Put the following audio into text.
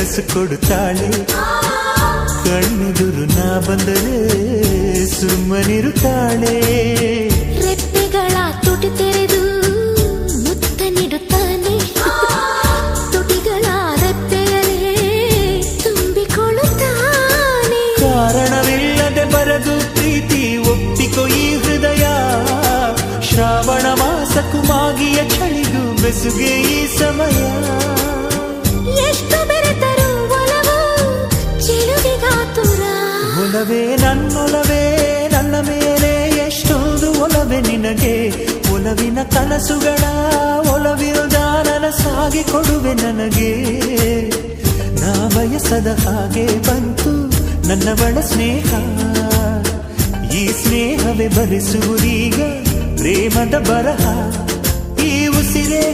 ಕನಸು ಕೊಡುತ್ತಾಳೆ. ಕಣ್ಣೆದುರು ನಾ ಬಂದರೆ ಸುಮ್ಮನಿರುತ್ತಾಳೆ. ರೆಪ್ಪೆಗಳ ತುಟಿ ತೆರೆದು ಮುತ್ತ ನೀಡುತ್ತಾನೆ. ತುಟಿಗಳ ರೆಪ್ಪೆಯಲ್ಲೇ ತುಂಬಿಕೊಳ್ಳುತ್ತಾನೆ. ಕಾರಣವಿಲ್ಲದೆ ಬರದು ಪ್ರೀತಿ ಒಪ್ಪಿಕೊ ಈ ಹೃದಯ. ಶ್ರಾವಣ ಮಾಸಕ್ಕೂ ಮಾಗಿಯ ಚಳಿಗೂ ಬೆಸುಗೆ ಈ ಸಮಯ. ಎಷ್ಟು ಬೆರೆತರೂ ಒಲವು ಚೆಲುವಿಗಾತುರ. ಒಲವೇ ನನ್ನೊಲವೇ ನನ್ನ ಮೇಲೆ ಎಷ್ಟೊಂದು ಒಲವೇ ನಿನಗೆ. ಒಲವಿನ ಕನಸುಗಳ ಒಲವಿರುದ ನನಸಾಗಿ ಕೊಡುವೆ ನನಗೆ. ನಾ ಬಯಸದ ಹಾಗೆ ಬಂತು ನನ್ನವಳ ಸ್ನೇಹ. ಈ ಸ್ನೇಹವೇ ಭರಿಸುವುದೀಗ ಪ್ರೇಮದ ಬರಹ. ಈ ಉಸಿರೇ